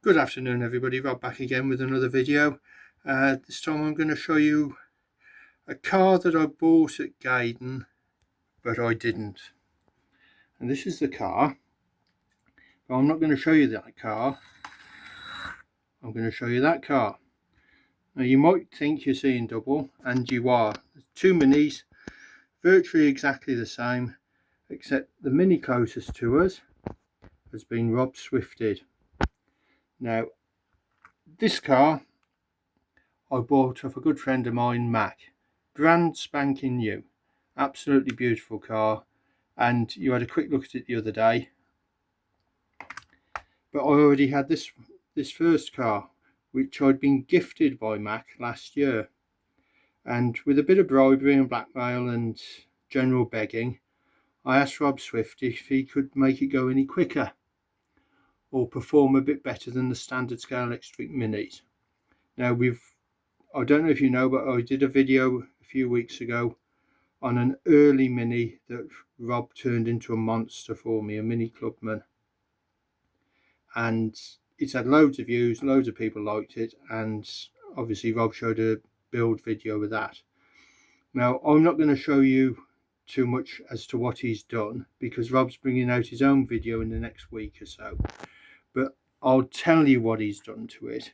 Good afternoon everybody, Rob back again with another video. This time I'm going to show you a car that I bought at Gaydon but I didn't. And this is the car, but I'm not going to show you that car, I'm going to show you that car. Now you might think you're seeing double, and you are. There's two Minis, virtually exactly the same, except the Mini closest to us has been Rob Swifted. Now this car I bought off a good friend of mine, Mac, brand spanking new, absolutely beautiful car, and you had a quick look at it the other day. But I already had this first car, which I'd been gifted by Mac last year, and with a bit of bribery and blackmail and general begging, I asked Rob Swift if he could make it go any quicker or perform a bit better than the standard Scalextric minis. Now I don't know if you know, but I did a video a few weeks ago on an early Mini that Rob turned into a monster for me, a Mini Clubman. And it's had loads of views, loads of people liked it, and obviously Rob showed a build video with that. Now I'm not going to show you too much as to what he's done because Rob's bringing out his own video in the next week or so, but I'll tell you what he's done to it.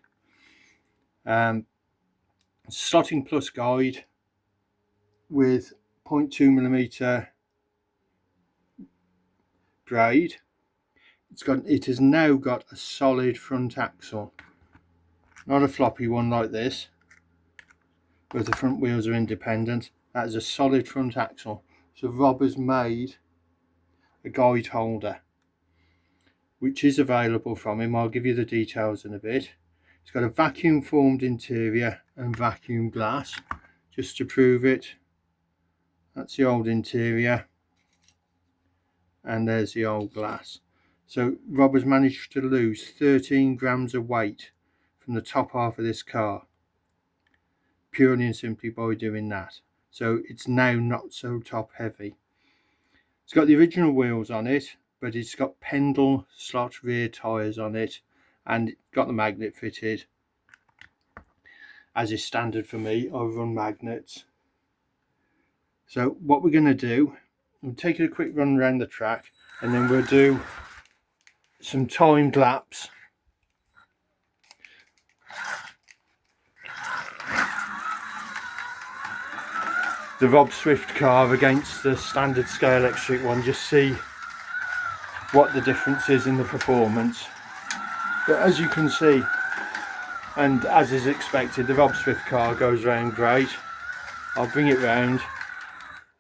Slotting plus guide with 0.2mm braid. It has now got a solid front axle, not a floppy one like this where the front wheels are independent. That is a solid front axle. So Rob has made a guide holder which is available from him. I'll give you the details in a bit. It's got a vacuum formed interior and vacuum glass, just to prove it. That's the old interior and there's the old glass. So Rob has managed to lose 13 grams of weight from the top half of this car, purely and simply by doing that. So it's now not so top heavy. It's got the original wheels on it, but it's got Pendle slot rear tyres on it, and it's got the magnet fitted. As is standard for me, I run magnets. So what we're going to do, we'll take a quick run around the track and then we'll do some timed laps. The Rob Swift car against the standard Scalextric one, just see what the difference is in the performance. But as you can see, and as is expected, the Rob Swift car goes round great. I'll bring it round,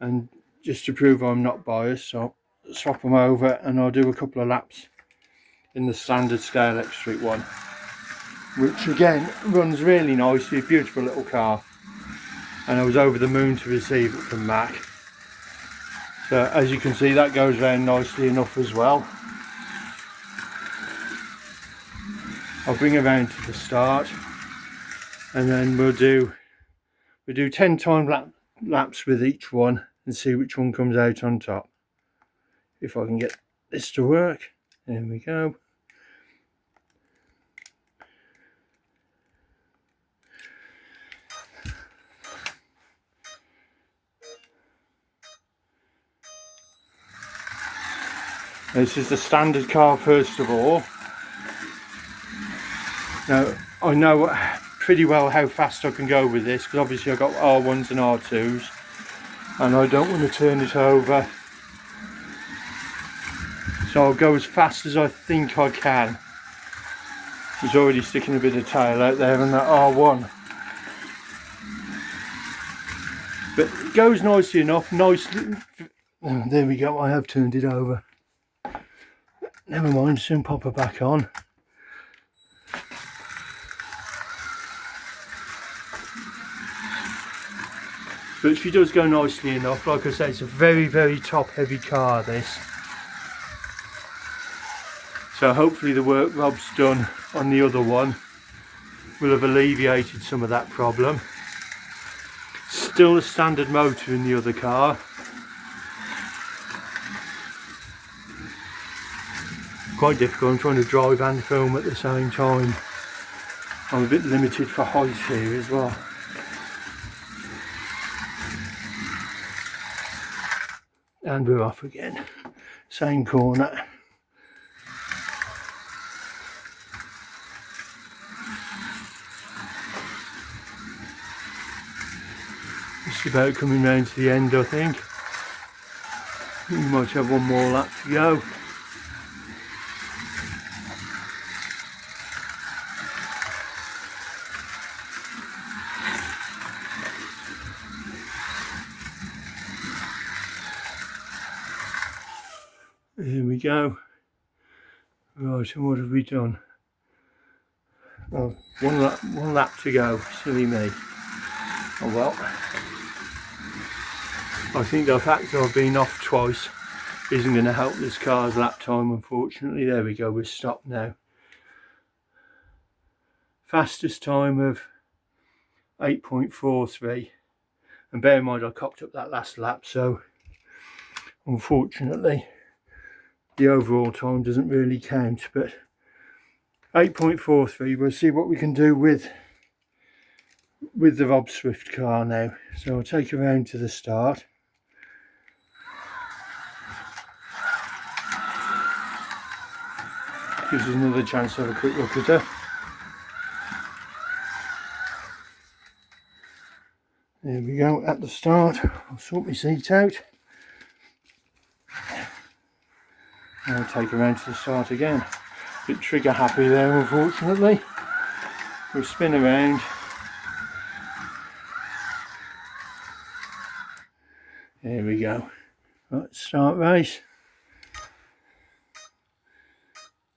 and just to prove I'm not biased, I'll swap them over and I'll do a couple of laps in the standard Scalextric one, which again runs really nicely, a beautiful little car, and I was over the moon to receive it from Mac. So as you can see, that goes round nicely enough as well. I'll bring it round to the start and then we'll do 10 time laps with each one and see which one comes out on top. If I can get this to work, there we go. This is the standard car first of all. Now I know pretty well how fast I can go with this because obviously I've got R1s and R2s and I don't want to turn it over, so I'll go as fast as I think I can. He's already sticking a bit of tail out there on that R1, but it goes nicely enough. Nicely. Oh, there we go, I have turned it over. Never mind, soon pop her back on. But she does go nicely enough. Like I say, it's a very, very top heavy car, this. So hopefully the work Rob's done on the other one will have alleviated some of that problem. Still a standard motor in the other car. quite difficult. I'm trying to drive and film at the same time. I'm a bit limited for height here as well. And we're off again. Same corner. Just about coming round to the end, I think. We might have one more lap to go. Here we go. Right, and what have we done? Oh, one lap to go. Silly me. Oh well. I think the fact that I've been off twice isn't going to help this car's lap time, unfortunately. There we go, we're stopped now. Fastest time of 8.43. And bear in mind I cocked up that last lap, so unfortunately the overall time doesn't really count, but 8.43. We'll see what we can do with the Rob Swift car now. So I'll take her round to the start. Gives us another chance to have a quick look at her. There we go, at the start. I'll sort my seat out. I'll take her round to the start again. Bit trigger happy there, unfortunately. We'll spin around. There we go. Right, start race.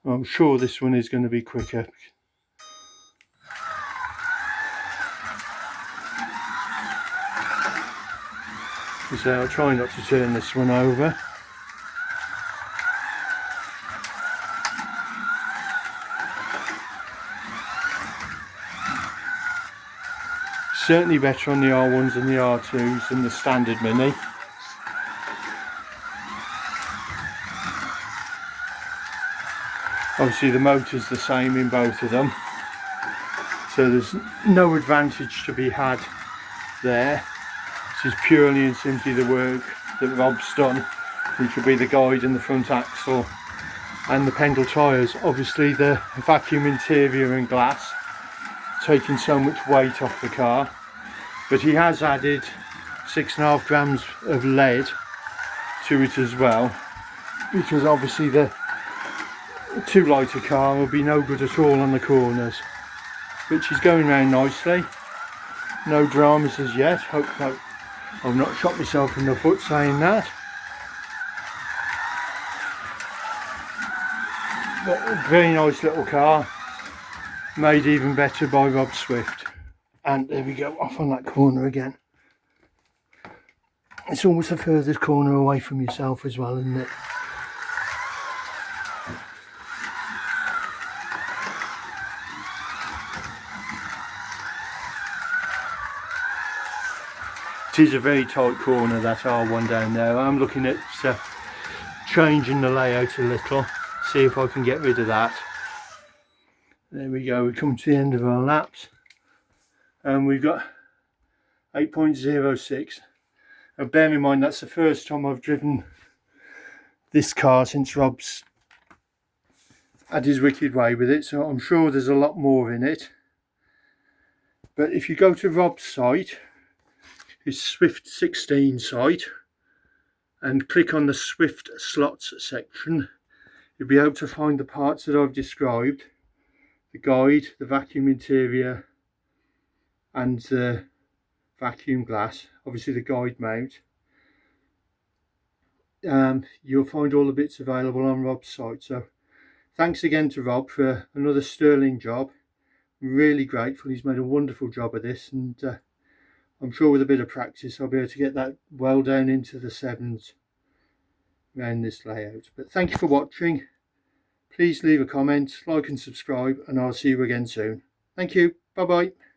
I'm sure this one is going to be quicker. So I'll try not to turn this one over. Certainly better on the R1s and the R2s than the standard Mini. Obviously the motor's the same in both of them, so there's no advantage to be had there. This is purely and simply the work that Rob's done, which will be the guide and the front axle and the Pendle tyres. Obviously the vacuum interior and glass taking so much weight off the car, but he has added 6.5 grams of lead to it as well, because obviously the too light a car will be no good at all on the corners. But she's going round nicely, no dramas as yet. Hope that I've not shot myself in the foot saying that. But a very nice little car, made even better by Rob Swift. And there we go, off on that corner again. It's almost the furthest corner away from yourself as well, isn't it? It is a very tight corner, that R1 down there. I'm looking at changing the layout a little, see if I can get rid of that. There we go, we come to the end of our laps and we've got 8.06. and bear in mind that's the first time I've driven this car since Rob's had his wicked way with it, so I'm sure there's a lot more in it. But if you go to Rob's site, his Swift 16 site, and click on the Swiftslots section, you'll be able to find the parts that I've described: the guide, the vacuum interior and the vacuum glass, obviously the guide mount. You'll find all the bits available on Rob's site. So thanks again to Rob for another sterling job. I'm really grateful. He's made a wonderful job of this, and I'm sure with a bit of practice I'll be able to get that well down into the 7s around this layout. But thank you for watching. Please leave a comment, like and subscribe, and I'll see you again soon. Thank you. Bye bye.